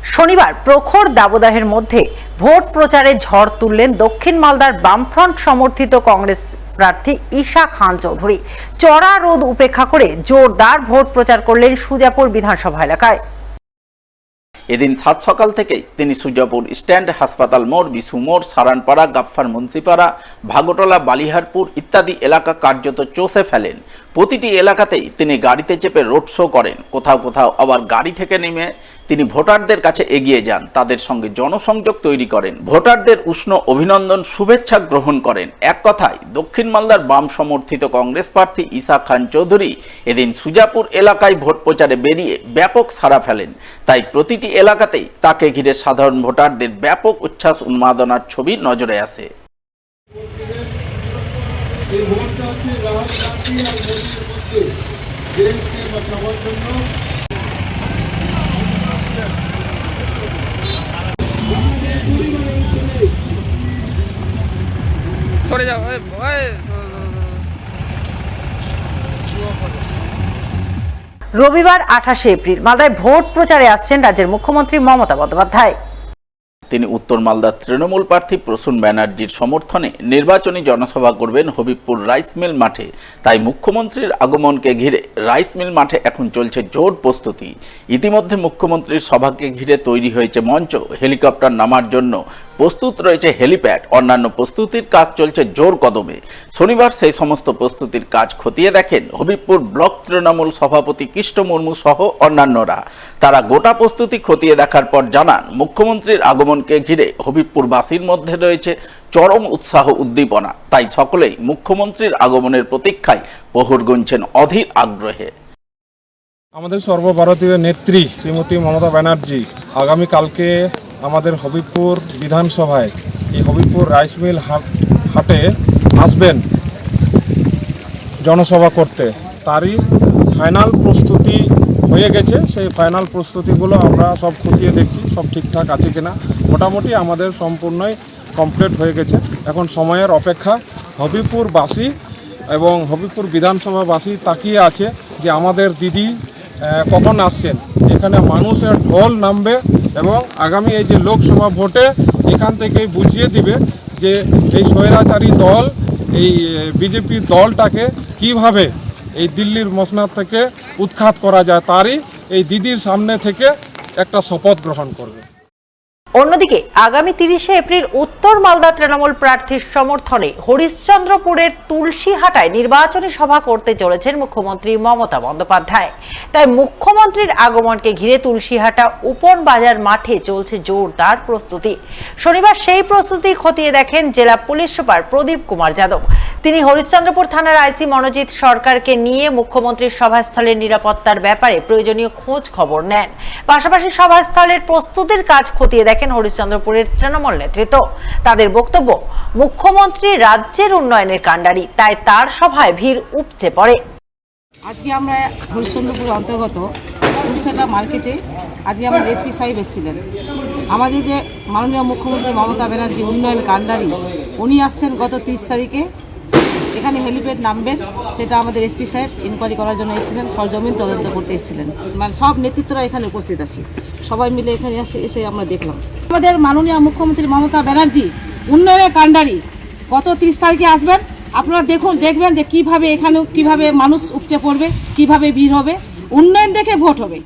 শনিবার প্রখর দাবদাহের মধ্যে ভোট প্রচারে ঝড় তুললেন দক্ষিণ মালদার বামফ্রন্ট সমর্থিত কংগ্রেস প্রার্থী ঈশা খান চৌধুরী। চড়া রোদ উপেক্ষা করে জোরদার ভোট প্রচার করলেন সুজাপুর বিধানসভা এলাকায়। এদিন সাত সকাল থেকেই তিনি সুজাপুর স্ট্যান্ড, হাসপাতাল মোড়, বিশু মোড়, সারানপাড়া, গাফফার মুন্সিপাড়া, ভাগোটলা, বালিহারপুর ইত্যাদি এলাকা কার্যত চষে ফেলেন। প্রতিটি এলাকাতেই তিনি গাড়িতে চেপে রোড শো করেন। কোথাও কোথাও আবার গাড়ি থেকে নেমে তিনি ভোটারদের কাছে এগিয়ে যান, তাদের সঙ্গে জনসংযোগ তৈরি করেন, ভোটারদের উষ্ণ অভিনন্দন শুভেচ্ছা গ্রহণ করেন। এক কথায় দক্ষিণ মালদার বাম সমর্থিত কংগ্রেস প্রার্থী ঈশা খান চৌধুরী এদিন সুজাপুর এলাকায় ভোট প্রচারে বেরিয়ে ব্যাপক সাড়া ফেলেন। তাই প্রতিটি এলাকাতেই তাকে ঘিরে সাধারণ ভোটারদের ব্যাপক উচ্ছ্বাস উন্মাদনার ছবি নজরে আসে। সরে যাও। রবিবার 28শে এপ্রিল মালদায় ভোট প্রচারে আসছেন রাজ্যের মুখ্যমন্ত্রী মমতা বন্দ্যোপাধ্যায়। তিনি উত্তর মালদার তৃণমূল প্রার্থী প্রসূন ব্যানার্জির সমর্থনে নির্বাচনী জনসভা করবেন হবিবপুর রাইস মিল মাঠে। তাই মুখ্যমন্ত্রীর আগমনকে ঘিরে রাইস মিল মাঠে এখন চলছে জোর প্রস্তুতি। ইতিমধ্যে মুখ্যমন্ত্রীর সভাকে ঘিরে তৈরি হয়েছে মঞ্চ, হেলিকপ্টার নামার জন্য প্রস্তুত রয়েছে হেলিপ্যাড, অন্যান্য প্রস্তুতির কাজ চলছে জোর কদমে। শনিবার সেই সমস্ত প্রস্তুতির কাজ খতিয়ে দেখেন হবিবপুর ব্লক তৃণমূল সভাপতি কৃষ্ণ মুর্মু সহ অন্যান্যরা। তারা গোটা প্রস্তুতি খতিয়ে দেখার পর জানান, মুখ্যমন্ত্রীর আগমনকে ঘিরে হবিবপুরবাসীর মধ্যে রয়েছে চরম উৎসাহ উদ্দীপনা। তাই সকলেই মুখ্যমন্ত্রীর আগমনের প্রতীক্ষায় প্রহর গুনছেন অধীর আগ্রহে। আমাদের সর্বভারতীয় নেত্রী শ্রীমতী মমতা ব্যানার্জি আগামীকালকে আমাদের হবিবপুর বিধানসভায় এই হবিবপুর রাইস মিল হাটে আসবেন জনসভা করতে। তারই ফাইনাল প্রস্তুতি হয়ে গেছে। সেই ফাইনাল প্রস্তুতিগুলো আমরা সব খতিয়ে দেখছি, সব ঠিকঠাক আছে কিনা। মোটামুটি আমাদের সম্পূর্ণই কমপ্লিট হয়ে গেছে। এখন সময়ের অপেক্ষা। হবিবপুরবাসী এবং হবিবপুর বিধানসভাবাসী তাকিয়ে আছে যে আমাদের দিদি কখন আসছেন। এখানে মানুষের ঢল নামবে এবং আগামী এই যে লোকসভা ভোটে এখান থেকেই বুঝিয়ে দিবে যে এই স্বৈরাচারী দল, এই বিজেপি দলটাকে কিভাবে এই দিল্লির মসনদ থেকে উৎখাত করা যায়। তারই এই দিদির সামনে থেকে একটা শপথ গ্রহণ করবে। অন্যদিকে আগামী 30শে এপ্রিল উত্তর মালদা তৃণমূল প্রার্থীর সমর্থনে হরিশ্চন্দ্রপুরের তুলসীহাটায় নির্বাচনী সভা করতে চলেছেন মুখ্যমন্ত্রী মমতা বন্দ্যোপাধ্যায়। তাই মুখ্যমন্ত্রীর আগমনকে ঘিরে তুলসীহাটা উপন বাজার মাঠে চলছে জোরদার প্রস্তুতি। শনিবার সেই প্রস্তুতি খতিয়ে দেখেন জেলা পুলিশ সুপার প্রদীপ কুমার যাদব। তিনি হরিশ্চন্দ্রপুর থানার আইসি মনোজিৎ সরকারকে নিয়ে মুখ্যমন্ত্রীর সভাস্থলের নিরাপত্তার ব্যাপারে প্রয়োজনীয় খোঁজ খবর নেন। পাশাপাশি সভাস্থলের প্রস্তুতির কাজ খতিয়ে দেখেন হরিশ্চন্দ্রপুরের তৃণমূল নেতৃত্ব। তাদের বক্তব্য, মুখ্যমন্ত্রী রাজ্যের উন্নয়নের কাণ্ডারি, তাই তার সভায় ভিড় উপচে পড়ে। আজকে আমরা হরিশ্চন্দ্রপুরের অন্তর্গত তুলসীহাটা মার্কেটে আজকে আমাদের এসপি সাহেব এসেছিলেন। আমাদের যে মাননীয় মুখ্যমন্ত্রী মমতা ব্যানার্জি উন্নয়ন কাণ্ডারি, উনি আসছেন গত 30 তারিখে। এখানে হেলিপ্যাড নামবেন, সেটা আমাদের এসপি সাহেব ইনকোয়ারি করার জন্য এসেছিলেন, সরজমিন তদন্ত করতে এসেছিলেন। মানে সব নেতৃত্বরা এখানে উপস্থিত আছে, সবাই মিলে এখানে এসে আমরা দেখলাম আমাদের মাননীয় মুখ্যমন্ত্রী মমতা ব্যানার্জি উন্নয়নের কাণ্ডারি গত 30 তারিখে আসবেন। আপনারা দেখবেন যে কিভাবে এখানে কিভাবে মানুষ উপচে পড়বে, কিভাবে ভিড় হবে। উন্নয়ন দেখে ভোট হবে।